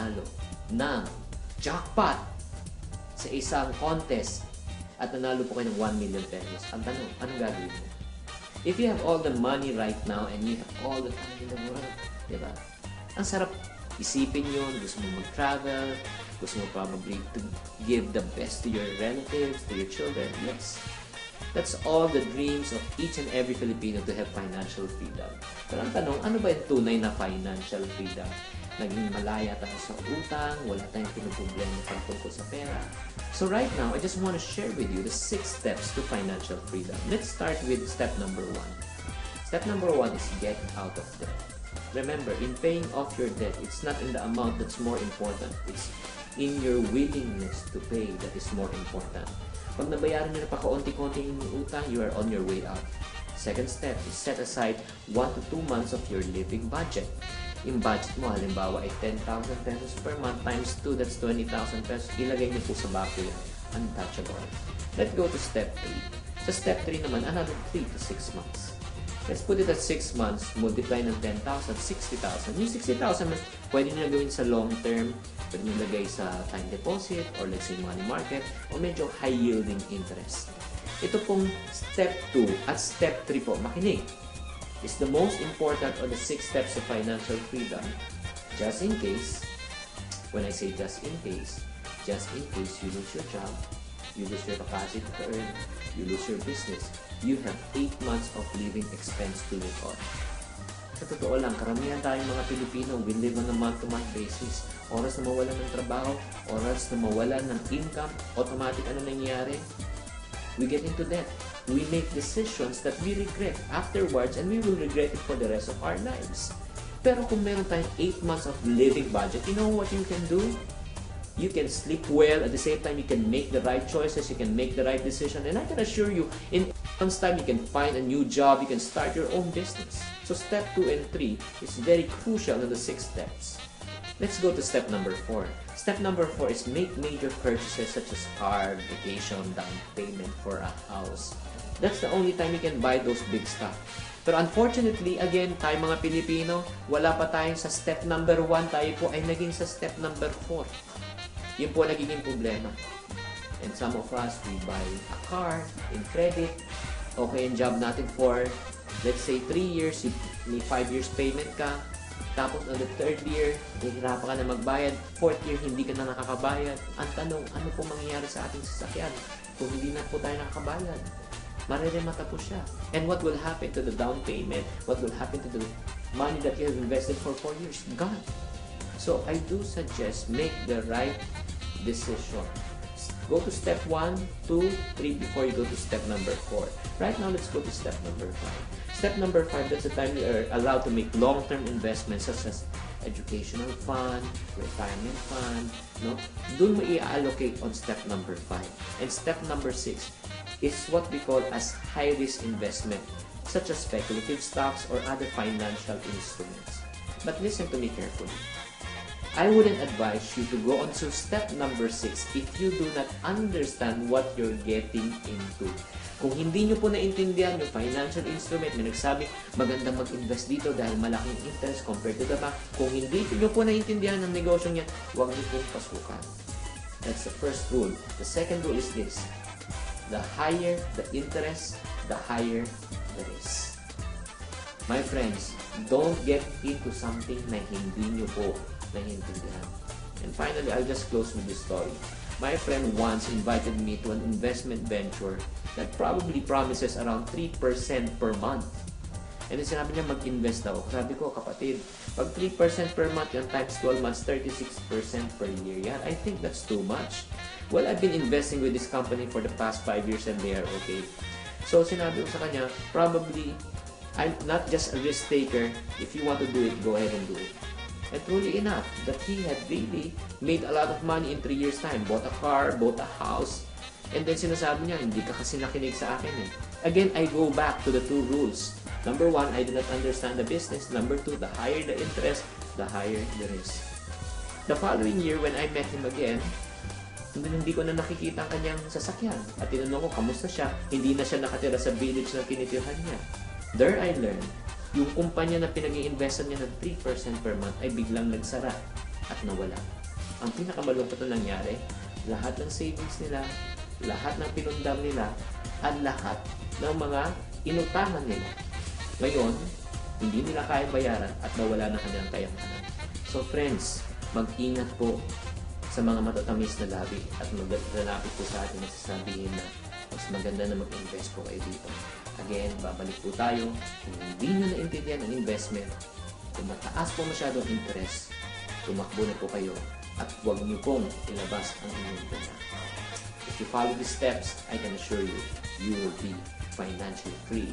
nanalo ng jackpot sa isang contest at nanalo po kayo ng 1 million pesos. Ang tanong, anong gagawin mo? If you have all the money right now and you have all the time in the world, diba? Ang sarap isipin yun, gusto mo mag-travel, gusto mo probably to give the best to your relatives, to your children. Yes. That's all the dreams of each and every Filipino to have financial freedom. Pero ang tanong, ano ba yung tunay na financial freedom? Naging malaya tayo sa utang, wala tayong pinuproblema tungkol sa pera. So right now, I just want to share with you the 6 steps to financial freedom. Let's start with step number 1. Step number 1 is get out of debt. Remember, in paying off your debt, it's not in the amount that's more important. It's in your willingness to pay that is more important. Pag nabayaran nyo na pa kaunti-konti yung utang, you are on your way out. Second step is set aside 1 to 2 months of your living budget. Yung budget mo, halimbawa ay 10,000 pesos per month times 2, that's 20,000 pesos. Ilagay nyo po sa bako yan. Untouchable. Let's go to step 3. Sa step 3 naman, another 3 to 6 months. Let's put it at 6 months, multiply ng 10,000, 60,000. Yung 60,000, pwede nyo gawin sa long term, pwede nyo lagay sa time deposit, or let's say money market, o medyo high yielding interest. Ito pong step 2 at step 3 po, makinig, is the most important of the 6 steps of financial freedom. Just in case, when I say just in case you lose your job, you lose your capacity to earn, you lose your business, you have 8 months of living expense to live on. Sa totoo lang, karamihan tayong mga Pilipino, we live on a month-to-month basis. Oras na mawalan ng trabaho, oras na mawalan ng income, automatic ano nangyayari? We get into debt. We make decisions that we regret afterwards and we will regret it for the rest of our lives. Pero kung meron tayong 8 months of living budget, you know what you can do? You can sleep well, at the same time you can make the right choices, you can make the right decision, and I can assure you, in months time you can find a new job, you can start your own business. So step 2 and 3 is very crucial in the 6 steps. Let's go to step number 4. Step number 4 is make major purchases such as car, vacation, down payment for a house. That's the only time you can buy those big stuff. Pero unfortunately, again, tayo mga Pilipino, wala pa tayong sa step number 1, tayo po ay naging sa step number 4. Yun po nagiging problema. And some of us, we buy a car in credit. Okay, yung job natin for, let's say, 3 years, may 5 years payment ka. Tapos on the 3rd year, hihirapan ka na magbayad. 4th year, hindi ka na nakakabayad. Ang tanong, ano po mangyayari sa ating sasakyan kung hindi na po tayo nakakabayad? Mareremata po siya. And what will happen to the down payment? What will happen to the money that you have invested for 4 years? Gone. So I do suggest make the right decision. Go to step 1, 2, 3 before you go to step number 4. Right now, let's go to step number 5. Step number 5, that's the time you are allowed to make long-term investments such as educational fund, retirement fund, no? Doon mo i-allocate on step number 5. And step number 6 is what we call as high-risk investment, such as speculative stocks or other financial instruments. But listen to me carefully. I wouldn't advise you to go on to step number 6 if you do not understand what you're getting into. Kung hindi nyo po naintindihan yung financial instrument, may nagsabi, maganda mag-invest dito dahil malaking interest compared to the bank. Kung hindi nyo po naintindihan ng negosyo niya, huwag nyo pong pasukan. That's the first rule. The second rule is this. The higher the interest, the higher the risk. My friends, don't get into something na hindi nyo po naiintindihan. And finally, I'll just close with this story. My friend once invited me to an investment venture that probably promises around 3% per month. And then sinabi niya mag-invest daw. Sabi ko, kapatid, pag 3% per month, yan times 12 months, 36% per year yan. I think that's too much. Well, I've been investing with this company for the past 5 years and they are okay. So sinabi ko sa kanya, probably, I'm not just a risk taker. If you want to do it, go ahead and do it. And truly enough, that he had really made a lot of money in 3 years' time. Bought a car, bought a house. And then sinasabi niya, hindi ka kasi nakinig sa akin eh. Again, I go back to the 2 rules. Number 1, I do not understand the business. Number 2, the higher the interest, the higher the risk. The following year, when I met him again, hindi ko na nakikita ang kanyang sasakyan. At tinanong ko, kamusta siya? Hindi na siya nakatira sa village na tinitirhan niya. There I learned, yung kumpanya na pinag-i-investan niya ng 3% per month ay biglang nagsara. At nawala. Ang pinakamalungkot na nangyari, lahat ng savings nila, lahat ng pinundar nila, at lahat ng mga inutangan nila. Ngayon, hindi nila kaya bayaran at nawala na kanilang kayamanan. So friends, mag-ingat po sa mga matatamis na labi at maglalapit po sa atin na sasabihin na mas maganda na mag-invest po kayo dito. Again, babalik po tayo. Kung hindi nyo naintindihan ang investment, kung mataas po masyado ang interest, tumakbo na po kayo at huwag nyo pong ilabas ang inyong pera. If you follow these steps, I can assure you, you will be financially free.